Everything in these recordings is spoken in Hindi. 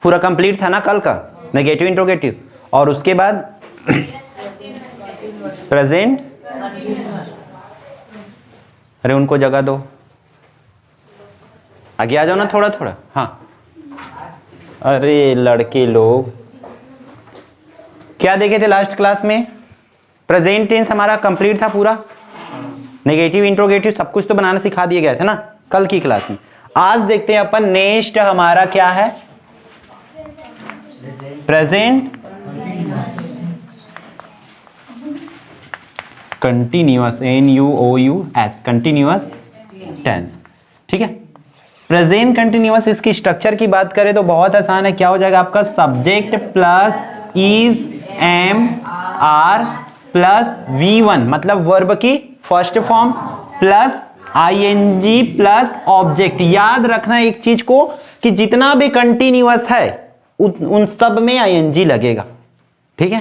पूरा कंप्लीट था ना कल का, नेगेटिव इंट्रोगेटिव, और उसके बाद प्रेजेंट, अरे उनको जगह दो, आगे आ जाओ ना थोड़ा थोड़ा। हाँ अरे लड़के लोग, क्या देखे थे लास्ट क्लास में? प्रेजेंट टेंस हमारा कंप्लीट था पूरा, नेगेटिव इंट्रोगेटिव सब कुछ तो बनाना सिखा दिया गया था ना कल की क्लास में। आज देखते हैं अपन नेक्स्ट हमारा क्या है, present continuous, NUOUS, continuous tense. ठीक है, प्रेजेंट कंटिन्यूअस, इसकी स्ट्रक्चर की बात करें तो बहुत आसान है। क्या हो जाएगा आपका? Subject plus is, am, are plus V1 मतलब वर्ब की first form plus ING plus object. याद रखना एक चीज को कि जितना भी कंटिन्यूअस है उन सब में ING लगेगा। ठीक है,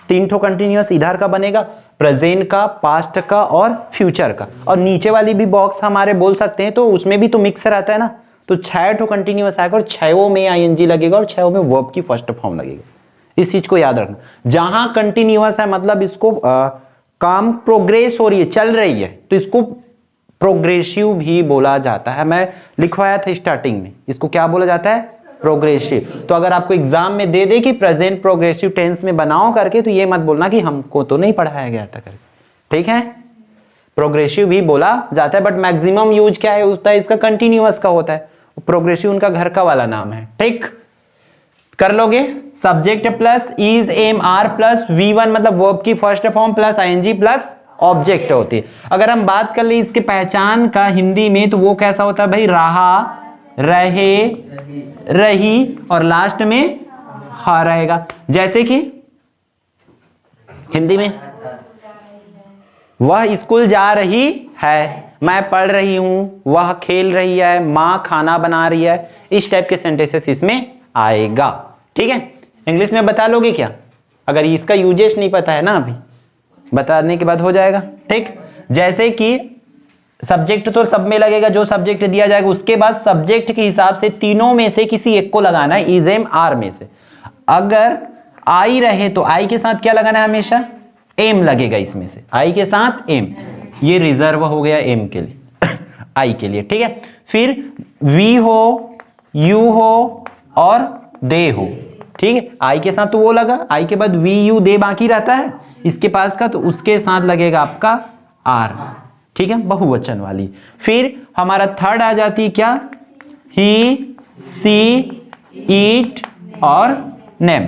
3 ठो कंटिन्यूअस इधर का बनेगा, प्रेजेंट का, पास्ट का और फ्यूचर का, और नीचे वाली भी बॉक्स हमारे बोल सकते हैं तो उसमें भी तो मिक्स रहता है ना, तो 6 ठो कंटिन्यूअस आएगा और 6 में ING लगेगा और 6 में वर्ब की फर्स्ट फॉर्म लगेगा। इस चीज को याद रखना। जहां कंटिन्यूअस है मतलब इसको काम प्रोग्रेस हो रही है, चल रही है, तो इसको प्रोग्रेसिव भी बोला जाता है। मैं लिखवाया था स्टार्टिंग में, इसको क्या बोला जाता है? प्रोग्रेसिव। तो अगर आपको एग्जाम में दे दे कि प्रेजेंट प्रोग्रेसिव टेंस में बनाओ करके, तो ये मत बोलना कि हमको तो नहीं पढ़ाया गया था करके। ठीक है, प्रोग्रेसिव भी बोला जाता है, बट मैक्सिमम यूज क्या है होता है इसका? कंटिन्यूअस का होता है। प्रोग्रेसिव उनका घर का वाला नाम है। ठीक, कर लोगे? Subject plus is, am, are plus V1 मतलब वर्ब की first form plus ING plus object होती है। अगर हम बात कर ले इसके पहचान का हिंदी में, तो वो कैसा होता है भाई? रहा, रहे, रही और लास्ट में हा रहेगा। जैसे कि हिंदी में वह स्कूल जा रही है, मैं पढ़ रही हूं, वह खेल रही है, मां खाना बना रही है। इस टाइप के सेंटेंसेस इसमें आएगा। ठीक है, इंग्लिश में बता लोगे क्या? अगर इसका यूजेस नहीं पता है ना, अभी बताने के बाद हो जाएगा। ठीक, जैसे कि सब्जेक्ट तो सब में लगेगा, जो सब्जेक्ट दिया जाएगा उसके बाद सब्जेक्ट के हिसाब से तीनों में से किसी एक को लगाना है, इज, एम, आर में से। अगर आई रहे तो आई के साथ क्या लगाना है? हमेशा एम लगेगा इसमें से, आई के साथ एम। ये रिजर्व हो गया एम के लिए आई के लिए। ठीक है, फिर वी हो, यू हो और दे हो। ठीक है, आई के साथ तो वो लगा, आई के बाद वी, यू, दे बाकी रहता है इसके पास का, तो उसके साथ लगेगा आपका आर। ठीक है, बहुवचन वाली। फिर हमारा थर्ड आ जाती है क्या? ही, सी, ईट और नेम।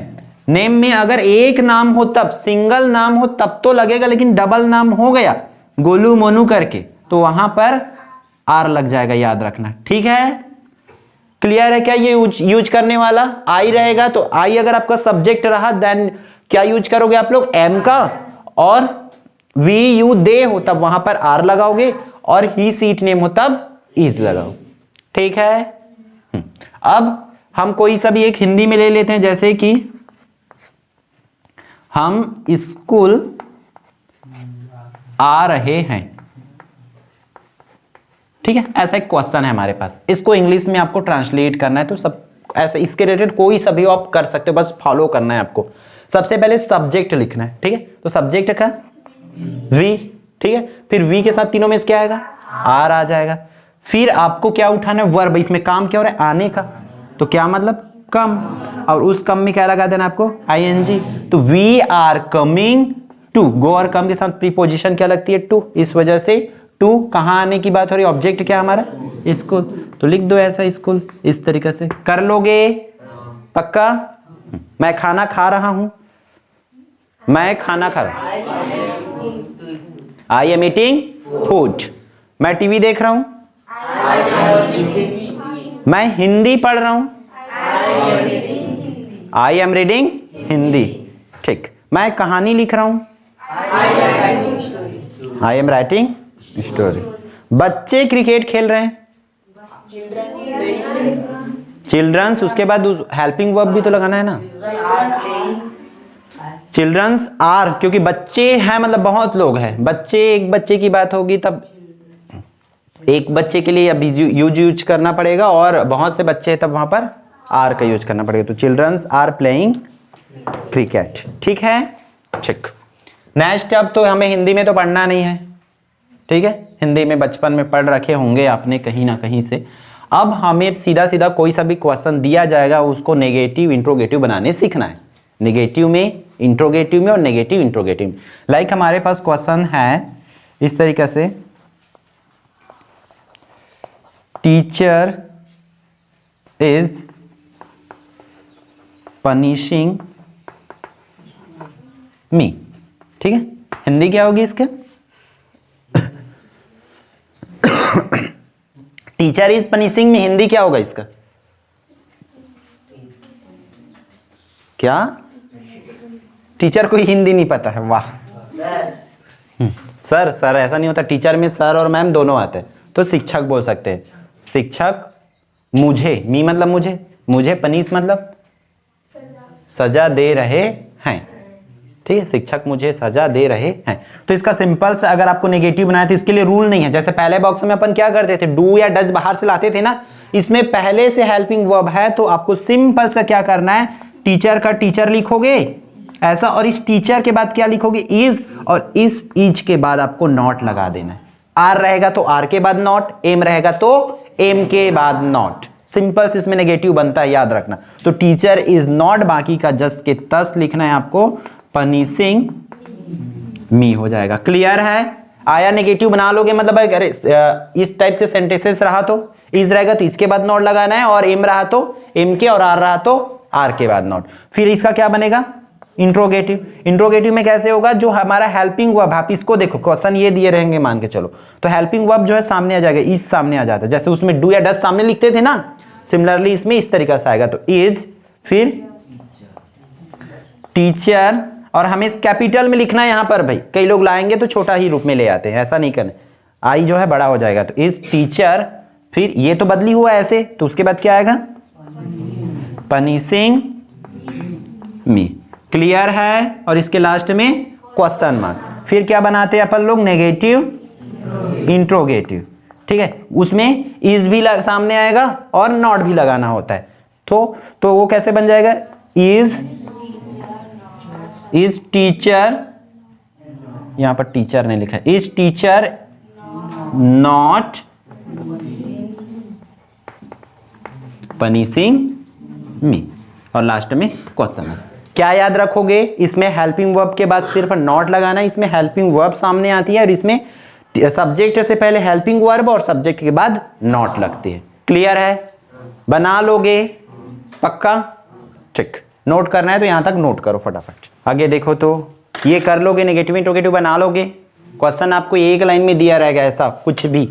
नेम में अगर एक नाम हो तब, सिंगल नाम हो तब तो लगेगा, लेकिन डबल नाम हो गया गोलू मोनू करके तो वहां पर आर लग जाएगा, याद रखना। ठीक है, क्लियर है क्या? ये यूज करने वाला आई रहेगा, तो आई अगर आपका सब्जेक्ट रहा देन क्या यूज करोगे आप लोग? एम का, और वी, यू, दे हो तब वहां पर आर लगाओगे, और ही, सीट, नेम हो तब इज लगाओ। ठीक है, अब हम कोई सा भी एक हिंदी में ले लेते हैं, जैसे कि हम स्कूल आ रहे हैं। ठीक है, ऐसा एक क्वेश्चन है हमारे पास, इसको इंग्लिश में आपको ट्रांसलेट करना है, तो सब ऐसे इसके रिलेटेड कोई सा भी आप कर सकते हो, बस फॉलो करना है आपको। सबसे पहले सब्जेक्ट लिखना है। ठीक है, तो सब्जेक्ट का वी। ठीक है, फिर वी के साथ तीनों में क्या आएगा? आर आ जाएगा। फिर आपको क्या उठाना है? वर्ब। इसमें काम क्या हो रहा है? आने का, तो क्या मतलब? कम, और उस कम में क्या लगा देना आपको? ING। तो वी आर कमिंग टू, गो और कम के साथ प्रीपोजिशन क्या लगती है? टू। इस वजह से टू कहां आने की बात हो रही है? ऑब्जेक्ट क्या हमारा? स्कूल। तो लिख दो ऐसा स्कूल, इस तरीके से कर लोगे पक्का? मैं खाना खा रहा हूं, मैं खाना खा रहा हूं, आई एम ईटिंग फूड। मैं टीवी देख रहा हूं, मैं हिंदी पढ़ रहा हूं, आई एम रीडिंग हिंदी। ठीक, मैं कहानी लिख रहा हूं, आई एम राइटिंग स्टोरी। बच्चे क्रिकेट खेल रहे हैं, चिल्ड्रंस, उसके बाद हेल्पिंग वर्ब भी तो लगाना है ना, चिल्ड्रंस आर, क्योंकि बच्चे हैं मतलब बहुत लोग हैं। बच्चे, एक बच्चे की बात होगी तब एक बच्चे के लिए अभी यूज करना पड़ेगा, और बहुत से बच्चे हैं तब वहां पर आर का यूज करना पड़ेगा। तो चिल्ड्रंस आर प्लेइंग क्रिकेट। ठीक है, ठीक। नेक्स्ट, अब तो हमें हिंदी में तो पढ़ना नहीं है, ठीक है, हिंदी में बचपन में पढ़ रखे होंगे आपने कहीं ना कहीं से। अब हमें सीधा सीधा कोई सा भी क्वेश्चन दिया जाएगा उसको नेगेटिव इंट्रोगेटिव बनाने सीखना है। नेगेटिव में, इंट्रोगेटिव में और नेगेटिव इंट्रोगेटिव में। लाइक हमारे पास क्वेश्चन है इस तरीके से, टीचर इज पनिशिंग मी। ठीक है, हिंदी क्या होगी इसके? टीचर इज पनिशिंग मी, हिंदी क्या होगा इसका? क्या? टीचर को हिंदी नहीं पता है? वाह सर, सर ऐसा नहीं होता, टीचर में सर और मैम दोनों आते हैं। तो शिक्षक बोल सकते हैं, शिक्षक मुझे, मी मतलब मुझे, मुझे पनिश मतलब सजा दे रहे हैं। ठीक है, शिक्षक मुझे सजा दे रहे हैं। तो इसका सिंपल से अगर आपको नेगेटिव बनाया तो इसके लिए रूल नहीं है। जैसे पहले बॉक्स में अपन क्या करते थे, डू या डज बाहर से लाते थे ना, इसमें पहले से हेल्पिंग वर्ब है तो आपको सिंपल से क्या करना है, टीचर का टीचर लिखोगे ऐसा, और इस टीचर के बाद क्या लिखोगे, इज, और इस इज के बाद आपको नॉट लगा देना है। आर रहेगा तो आर के बाद नॉट, एम रहेगा तो एम के बाद नॉट। सिंपल से इसमें नेगेटिव बनता है, याद रखना। तो टीचर इज नॉट, बाकी का जस्ट के तस लिखना है आपको, पनिशिंग मी हो जाएगा। क्लियर है? आया नेगेटिव बना लोगे मतलब अगर इस टाइप के सेंटेंसेस रहा तो इज रहेगा तो इसके बाद नॉट लगाना है, और एम रहा तो एम के, और आर रहा तो आर के बाद नॉट। फिर इसका क्या बनेगा, इंट्रोगेटिव। इंट्रोगेटिव में कैसे होगा, जो हमारा हेल्पिंग वर्ब, आप इसको देखो, क्वेश्चन ये दिए रहेंगे मान के चलो, तो हेल्पिंग वर्ब जो है सामने आ जाएगा, इज सामने आ जाता है। जैसे उसमें डू या डज सामने लिखते थे ना, सिमिलरली इसमें इस तरीके से आएगा। तो इज, फिर टीचर, और हमें कैपिटल में लिखना है यहां पर भाई, कई लोग लाएंगे तो छोटा ही रूप में ले आते हैं, ऐसा नहीं करना, आई जो है बड़ा हो जाएगा। तो इज टीचर, फिर ये तो बदली हुआ ऐसे, तो उसके बाद क्या आएगा, पनिशिंग मी। क्लियर है? और इसके लास्ट में क्वेश्चन मार्क। फिर क्या बनाते हैं अपन लोग, नेगेटिव इंट्रोगेटिव। ठीक है, उसमें इज भी सामने आएगा और नॉट भी लगाना होता है। तो वो कैसे बन जाएगा, इज टीचर, यहां पर टीचर ने लिखा है, इज टीचर नॉट पनिशिंग मी, और लास्ट में क्वेश्चन है। क्या याद रखोगे, इसमें हेल्पिंग वर्ब के बाद सिर्फ नॉट लगाना, इसमें हेल्पिंग वर्ब सामने आती है, और इसमें सब्जेक्ट से पहले हेल्पिंग वर्ब और सब्जेक्ट के बाद नॉट लगती है। क्लियर है? बना लोगे पक्का? ठीक, नोट करना है तो यहां तक नोट करो फटाफट। आगे देखो, तो ये कर लोगे, नेगेटिव इंट्रोगेटिव बना लोगे। क्वेश्चन आपको एक लाइन में दिया रहेगा ऐसा कुछ भी,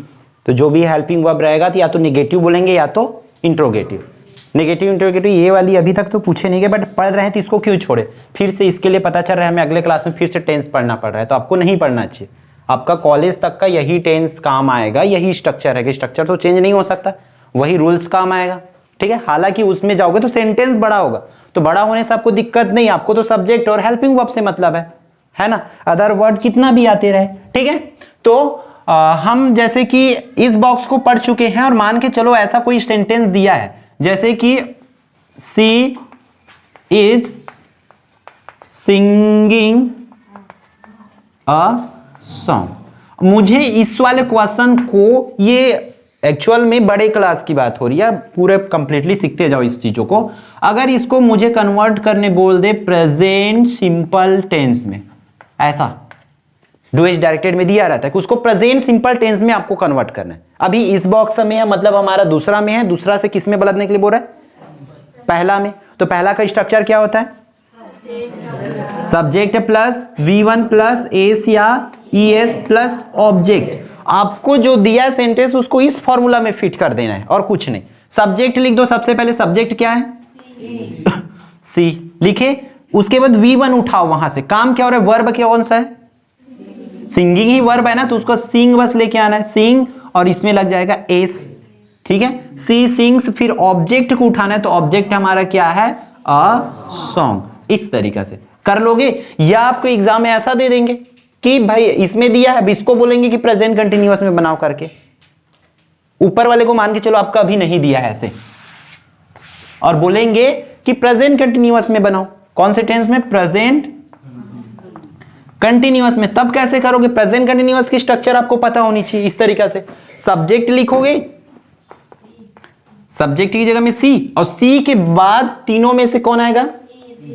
तो जो भी हेल्पिंग वर्ब रहेगा तो या तो नेगेटिव बोलेंगे या तो इंट्रोगेटिव। नेगेटिव इंट्रोगेटिव ये वाली अभी तक तो पूछे नहीं गए, बट पढ़ रहे हैं तो इसको क्यों छोड़े, फिर से इसके लिए पता चल रहा है हमें अगले क्लास में फिर से टेंस पढ़ना पड़ रहा है, तो आपको नहीं पढ़ना चाहिए। आपका कॉलेज तक का यही टेंस काम आएगा, यही स्ट्रक्चर है कि स्ट्रक्चर तो चेंज नहीं हो सकता, वही रूल्स काम आएगा। ठीक है, हालांकि उसमें जाओगे तो सेंटेंस बड़ा होगा, तो बड़ा होने से आपको दिक्कत नहीं, आपको तो सब्जेक्ट और हेल्पिंग वर्ब से मतलब है ना, अदर वर्ड कितना भी आते रहे। ठीक है, तो हम जैसे कि इस बॉक्स को पढ़ चुके हैं, और मान के चलो ऐसा कोई सेंटेंस दिया है जैसे कि सी इज सिंगिंग अ सॉन्ग। मुझे इस वाले क्वेश्चन को, ये एक्चुअल में बड़े क्लास की बात हो रही है, पूरे कंप्लीटली सीखते जाओ इस चीजों को। अगर इसको मुझे कन्वर्ट करने बोल दे प्रेजेंट सिंपल टेंस में, ऐसा डू एज डायरेक्टेड में दिया रहता है कि उसको प्रेजेंट सिंपल टेंस में आपको कन्वर्ट करना है। अभी इस बॉक्स में है, मतलब हमारा दूसरा में है, दूसरा से किस में बदलने के लिए बोल रहा है, पहला में। तो पहला का स्ट्रक्चर क्या होता है, subject plus V1 plus S या ES प्लस ऑब्जेक्ट। आपको जो दिया सेंटेंस उसको इस फॉर्मूला में फिट कर देना है और कुछ नहीं। सब्जेक्ट लिख दो, सबसे पहले सब्जेक्ट क्या है, सी लिखे, उसके बाद V1 उठाओ वहां से। काम क्या हो रहा है, वर्ब क्या कौन सा है, सिंगिंग ही वर्ब है ना, तो उसको सिंग बस लेके आना है, सिंग, और इसमें लग जाएगा एस। ठीक है, सी सिंग्स, फिर ऑब्जेक्ट को उठाना है, तो ऑब्जेक्ट हमारा क्या है, अ सॉन्ग। इस तरीके से कर लोगे, या आपको एग्जाम में ऐसा दे देंगे कि भाई इसमें दिया है, इसको बोलेंगे कि प्रेजेंट कंटिन्यूअस में बनाओ करके, ऊपर वाले को मान के चलो आपका अभी नहीं दिया है ऐसे, और बोलेंगे कि प्रेजेंट कंटिन्यूअस में बनाओ। कौन से टेंस में? प्रेजेंट कंटिन्यूअस में। तब कैसे करोगे? प्रेजेंट कंटिन्यूअस की स्ट्रक्चर आपको पता होनी चाहिए। इस तरीके से सब्जेक्ट लिखोगे, सब्जेक्ट की जगह में सी, और सी के बाद तीनों में से कौन आएगा?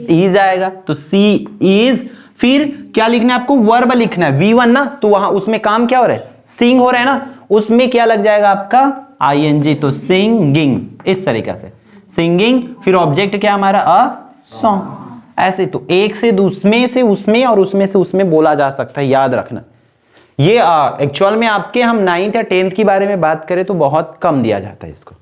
इज आएगा। तो सी इज, फिर क्या लिखना है आपको? वर्ब लिखना है। V1 ना, तो वहां उसमें काम क्या हो रहा है? सिंग हो रहा है ना, उसमें क्या लग जाएगा आपका? ING। तो सिंगिंग, इस तरीके से सिंगिंग। फिर ऑब्जेक्ट क्या हमारा? A song. ऐसे तो एक से उसमें से उसमें और उसमें से उसमें बोला जा सकता है, याद रखना। ये एक्चुअल में आपके हम 9th या 10th की बारे में बात करें तो बहुत कम दिया जाता है इसको।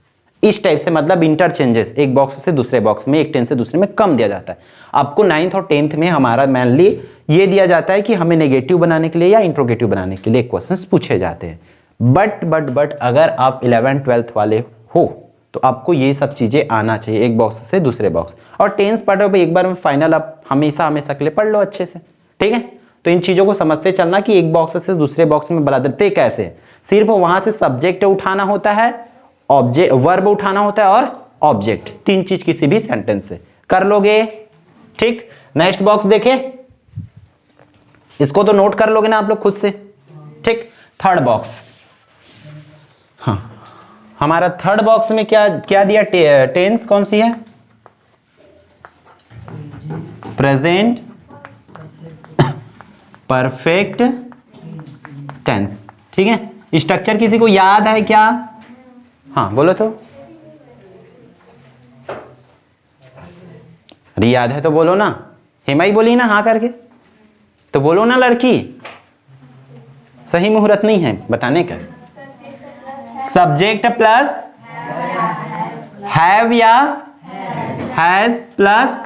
इस टाइप से मतलब इंटरचेंजेस, एक बॉक्स से दूसरे बॉक्स में, एक टेंस से दूसरे में कम दिया जाता है। आपको 9th और 10th में हमारा मेनली ये दिया जाता है कि हमें नेगेटिव बनाने के लिए या इंट्रोगेटिव बनाने के लिए क्वेश्चंस पूछे जाते हैं। बट अगर आप 11th 12th वाले हो तो आपको ये सब चीजें आना चाहिए, एक बॉक्स से दूसरे बॉक्स। और टेंस पढ़ रहे हो एक बार में फाइनल आप हमेशा के लिए पढ़ लो अच्छे से, ठीक है। तो इन चीजों को समझते चलना कि एक बॉक्स से दूसरे बॉक्स में बदलते कैसे। सिर्फ वहां से सब्जेक्ट उठाना होता है, ऑब्जेक्ट वर्ब उठाना होता है और ऑब्जेक्ट, तीन चीज किसी भी सेंटेंस से कर लोगे, ठीक। नेक्स्ट बॉक्स देखे, इसको तो नोट कर लोगे ना आप लोग खुद से, ठीक। थर्ड बॉक्स, हाँ हमारा थर्ड बॉक्स में क्या क्या दिया? टेंस कौन सी है? प्रेजेंट परफेक्ट टेंस, ठीक है। स्ट्रक्चर किसी को याद है क्या? हाँ बोलो तो, अरे याद है तो बोलो ना। हेमा ही बोली ना हाँ करके, तो बोलो ना लड़की। सही मुहूर्त नहीं है बताने का। सब्जेक्ट प्लस हैव या हैज प्लस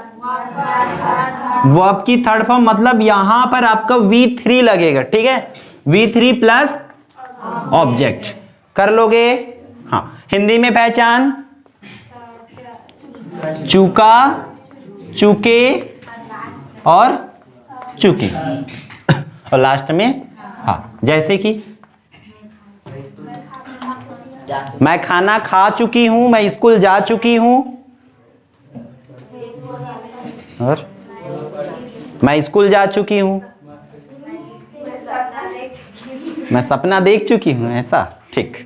वर्ब की थर्ड फॉर्म, मतलब यहां पर आपका V3 लगेगा, ठीक है। V3 प्लस ऑब्जेक्ट कर लोगे। हाँ हिंदी में पहचान, चूका, चूके और चूकी, और लास्ट में हाँ, जैसे कि मैं खाना खा चुकी हूं, मैं स्कूल जा चुकी हूं, और मैं स्कूल जा चुकी हूं, मैं सपना देख चुकी हूं, ऐसा, ठीक।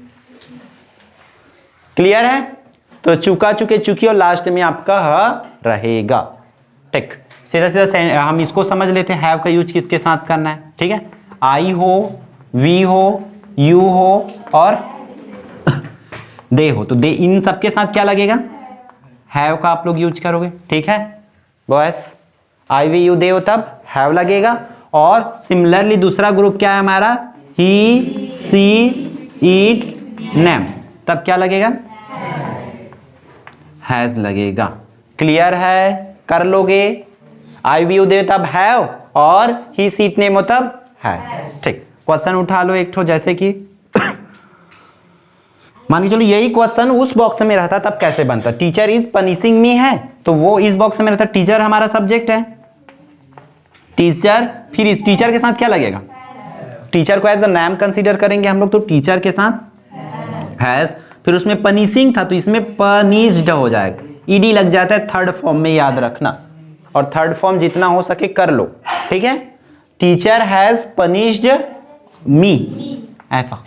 क्लियर है? तो चुका, चुके, चुकी और लास्ट में आपका ह रहेगा, ठीक। सीधा सीधा हम इसको समझ लेते हैं, हैव का यूज किसके साथ करना है, ठीक है। आई हो, वी हो, यू हो और दे हो, तो दे इन सबके साथ क्या लगेगा? हैव का आप लोग यूज करोगे, ठीक है। Boys I we you they हो तब हैव लगेगा। और सिमिलरली दूसरा ग्रुप क्या है हमारा? ही, सी, इट, नेम, तब क्या लगेगा? हैज लगेगा। क्लियर है? कर लोगे। आई वी यू दे तब हैव और ही, सी, इट, नेम हो तब हैज, ठीक। क्वेश्चन उठा लो एक ठो, जैसे कि मान के चलो यही क्वेश्चन उस बॉक्स में रहता तब कैसे बनता? टीचर इज पनिशिंग मी है तो वो इस बॉक्स में रहता, टीचर हमारा सब्जेक्ट है, टीचर, फिर टीचर के साथ क्या लगेगा? टीचर को एज अ नेम कंसीडर करेंगे हम लोग, तो टीचर के साथ हैज, फिर उसमें पनिशिंग था तो इसमें पनिश्ड हो जाएगा, ईडी लग जाता है थर्ड फॉर्म में, याद रखना। और थर्ड फॉर्म जितना हो सके कर लो, ठीक है। टीचर हैज पनिश्ड मी, ऐसा,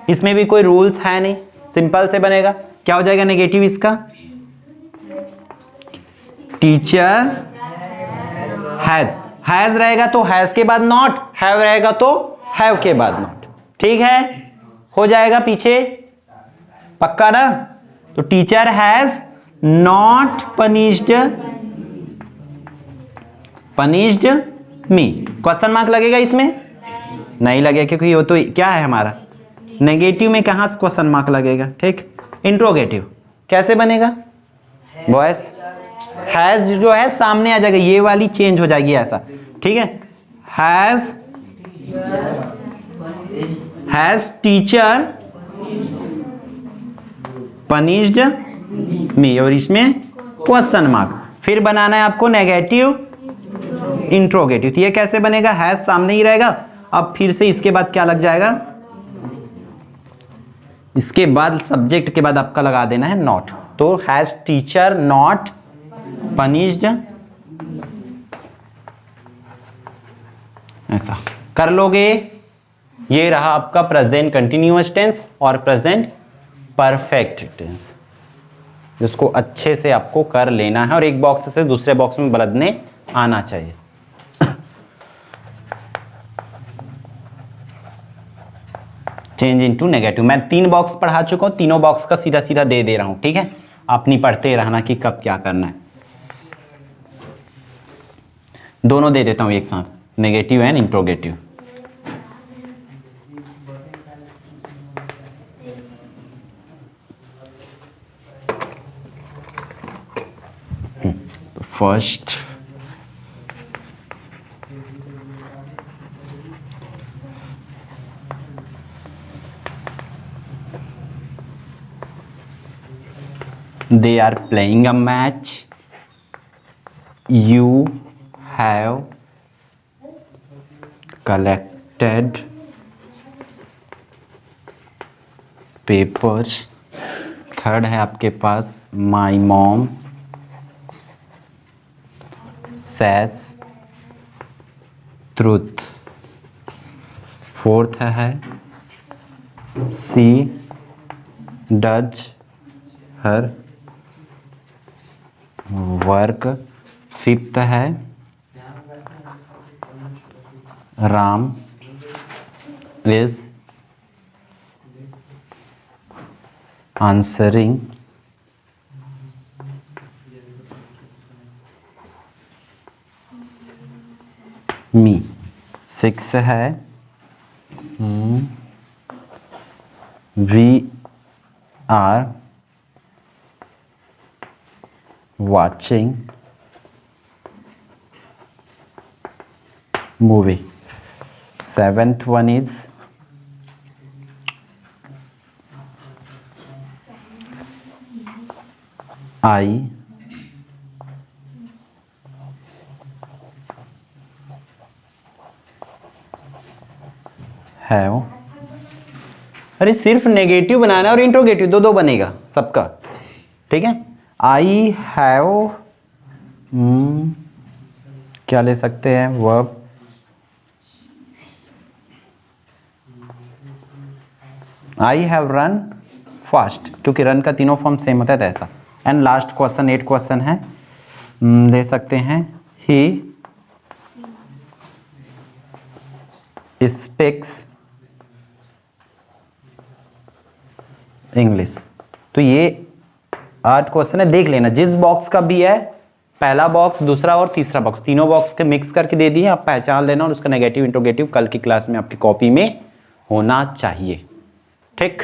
इसमें भी कोई रूल्स है नहीं, सिंपल से बनेगा। क्या हो जाएगा नेगेटिव इसका? टीचर हैज रहेगा तो हैज के बाद नॉट, हैव रहेगा तो हैव के बाद नॉट, ठीक है। हो जाएगा पीछे, पक्का ना? तो teacher has not punished me, question mark लगेगा इसमें? नहीं लगेगा, क्योंकि वो तो क्या है हमारा नेगेटिव में, कहां से क्वेश्चन मार्क लगेगा, ठीक। इंट्रोगेटिव कैसे बनेगा बॉयस? हैज जो है सामने आ जाएगा, ये वाली चेंज हो जाएगी ऐसा, ठीक है। हैज टीचर पनिश्ड मी, और इसमें क्वेश्चन मार्क, फिर बनाना है आपको नेगेटिव इंट्रोगेटिव। तो ये कैसे बनेगा? हैज सामने ही रहेगा, अब फिर से इसके बाद क्या लग जाएगा? इसके बाद सब्जेक्ट के बाद आपका लगा देना है नॉट, तो हैज टीचर नॉट पनिश्ड, ऐसा कर लोगे। ये रहा आपका प्रेजेंट कंटिन्यूअस टेंस और प्रेजेंट परफेक्ट टेंस, जिसको अच्छे से आपको कर लेना है और एक बॉक्स से दूसरे बॉक्स में बदलने आना चाहिए। चेंज इनटू नेगेटिव, मैं 3 बॉक्स पढ़ा चुका हूं, तीनों बॉक्स का सीधा सीधा दे रहा हूं, ठीक है। आप नहीं पढ़ते रहना कि कब क्या करना है। दोनों दे देता हूं एक साथ, नेगेटिव एंड इंट्रोगेटिव। तो first they are playing a match, you have collected papers। Third है आपके पास my mom says truth। Fourth है she does her work. Fifth है Ram is answering me. Six है we are watching movie। Seventh one is I have। अरे सिर्फ नेगेटिव बनाना और इंट्रोगेटिव दो दो बनेगा सबका, ठीक है। आई हैव क्या ले सकते हैं verb, I have run fast, क्योंकि रन का तीनों फॉर्म सेम होता है तो ऐसा। एंड लास्ट क्वेश्चन 8 क्वेश्चन है, दे सकते हैं ही स्पीक्स इंग्लिश। तो ये 8 क्वेश्चन है, देख लेना जिस बॉक्स का भी है, पहला बॉक्स दूसरा और तीसरा बॉक्स, तीनों बॉक्स के मिक्स करके दे दिए, आप पहचान लेना और उसका नेगेटिव इंट्रोगेटिव कल की क्लास में आपकी कॉपी में होना चाहिए, ठीक।